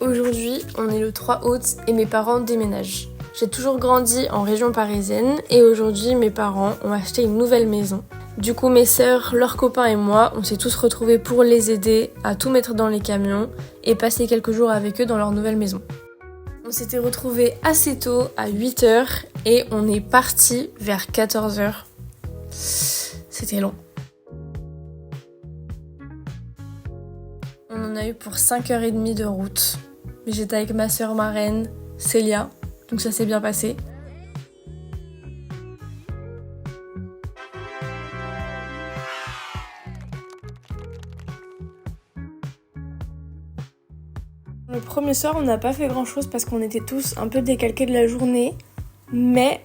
Aujourd'hui, on est le 3 août et mes parents déménagent. J'ai toujours grandi en région parisienne et aujourd'hui, mes parents ont acheté une nouvelle maison. Du coup, mes sœurs, leurs copains et moi, on s'est tous retrouvés pour les aider à tout mettre dans les camions et passer quelques jours avec eux dans leur nouvelle maison. On s'était retrouvés assez tôt, à 8h, et on est parti vers 14h. C'était long. On en a eu pour 5h30 de route. Mais j'étais avec ma sœur marraine, Célia, donc ça s'est bien passé. Le premier soir, on n'a pas fait grand chose parce qu'on était tous un peu décalqués de la journée. Mais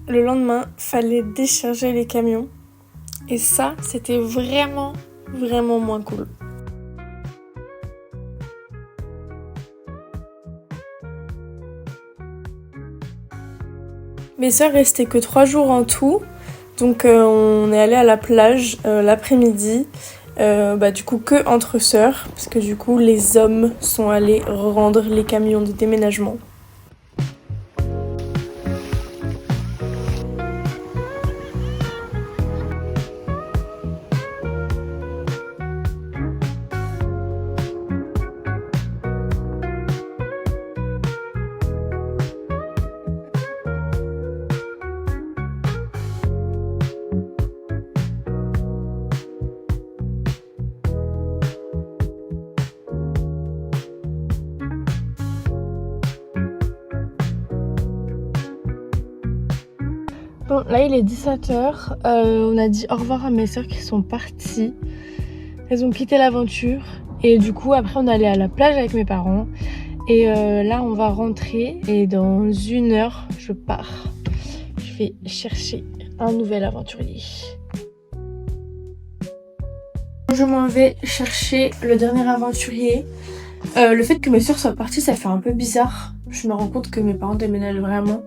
le lendemain, fallait décharger les camions. Et ça, c'était vraiment moins cool. Mes sœurs restaient que 3 jours en tout. Donc on est allé à la plage l'après-midi. Du coup que entre sœurs, parce que du coup les hommes sont allés rendre les camions de déménagement. Bon, là il est 17h, on a dit au revoir à mes sœurs qui sont parties. Elles ont quitté l'aventure et du coup après on est allé à la plage avec mes parents. Et là on va rentrer et dans 1 heure je pars. Je vais chercher un nouvel aventurier. Je m'en vais chercher le dernier aventurier. Le fait que mes sœurs soient parties, ça fait un peu bizarre. Je me rends compte que mes parents déménagent vraiment.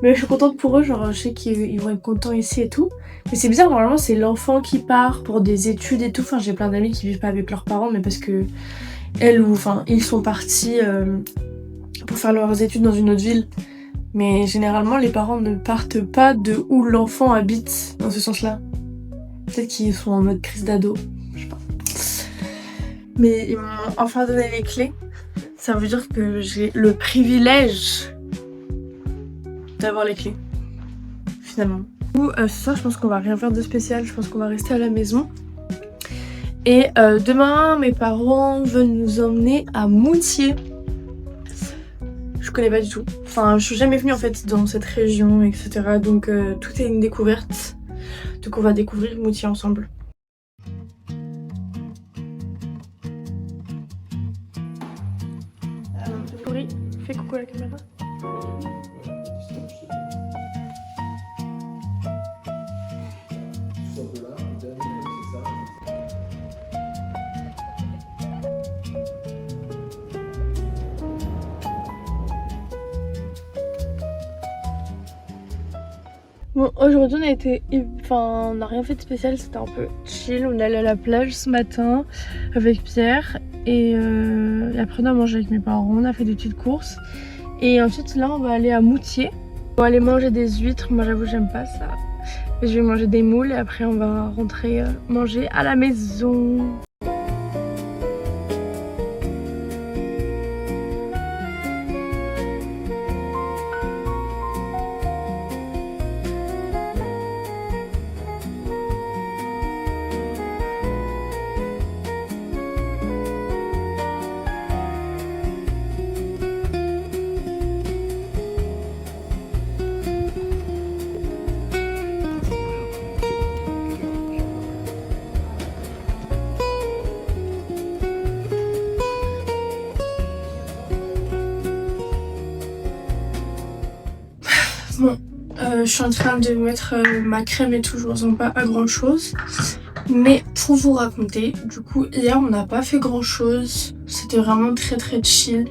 Mais je suis contente pour eux, genre je sais qu'ils vont être contents ici et tout. Mais c'est bizarre, normalement c'est l'enfant qui part pour des études et tout. Enfin j'ai plein d'amis qui vivent pas avec leurs parents, mais parce que ils sont partis pour faire leurs études dans une autre ville. Mais généralement les parents ne partent pas de où l'enfant habite dans ce sens-là. Peut-être qu'ils sont en mode crise d'ado, je sais pas. Mais ils m'ont enfin donné les clés. Ça veut dire que j'ai le privilège d'avoir les clés, finalement. Ce soir, je pense qu'on va rien faire de spécial. Je pense qu'on va rester à la maison. Et demain, mes parents veulent nous emmener à Moutier. Je connais pas du tout. Enfin, je suis jamais venue en fait dans cette région, etc. Donc tout est une découverte. Donc on va découvrir Moutier ensemble. Laurie, fais coucou à la caméra. Bon, aujourd'hui on n'a rien fait de spécial, c'était un peu chill. On est allé à la plage ce matin avec Pierre et après on a mangé avec mes parents, on a fait des petites courses et ensuite là on va aller à Moutier. On va aller manger des huîtres, moi j'avoue j'aime pas ça. Et je vais manger des moules et après on va rentrer manger à la maison. Bon, je suis en train de mettre ma crème et tout, je ressemble pas à grand chose. Mais pour vous raconter, du coup hier on n'a pas fait grand chose. C'était vraiment très chill.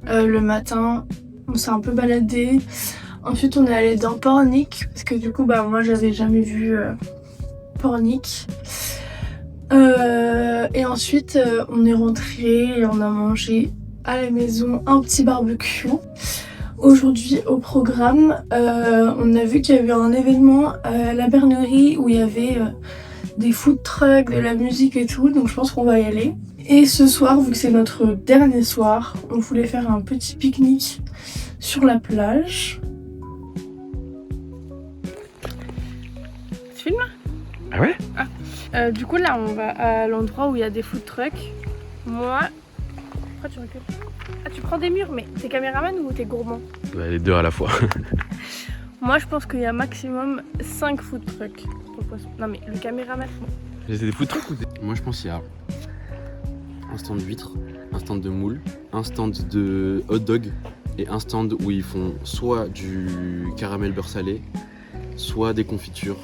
Le matin on s'est un peu baladé. Ensuite on est allé dans Pornic parce que du coup moi j'avais jamais vu Pornic. Et ensuite on est rentré et on a mangé à la maison un petit barbecue. Aujourd'hui au programme, on a vu qu'il y avait un événement à la Bernerie où il y avait des food trucks, de la musique et tout, donc je pense qu'on va y aller. Et ce soir, vu que c'est notre dernier soir, on voulait faire un petit pique-nique sur la plage. Tu filmes? Ah ouais? Du coup là on va à l'endroit où il y a des food trucks. Moi... Pourquoi tu recules? Ah tu prends des murs, mais t'es caméraman ou t'es gourmand? Ouais, les deux à la fois. Moi je pense qu'il y a maximum 5 food trucks. Non mais le caméraman... C'est des food trucks ou des... Moi je pense qu'il y a un stand d'huîtres, un stand de moules, un stand de hot dog et un stand où ils font soit du caramel beurre salé, soit des confitures.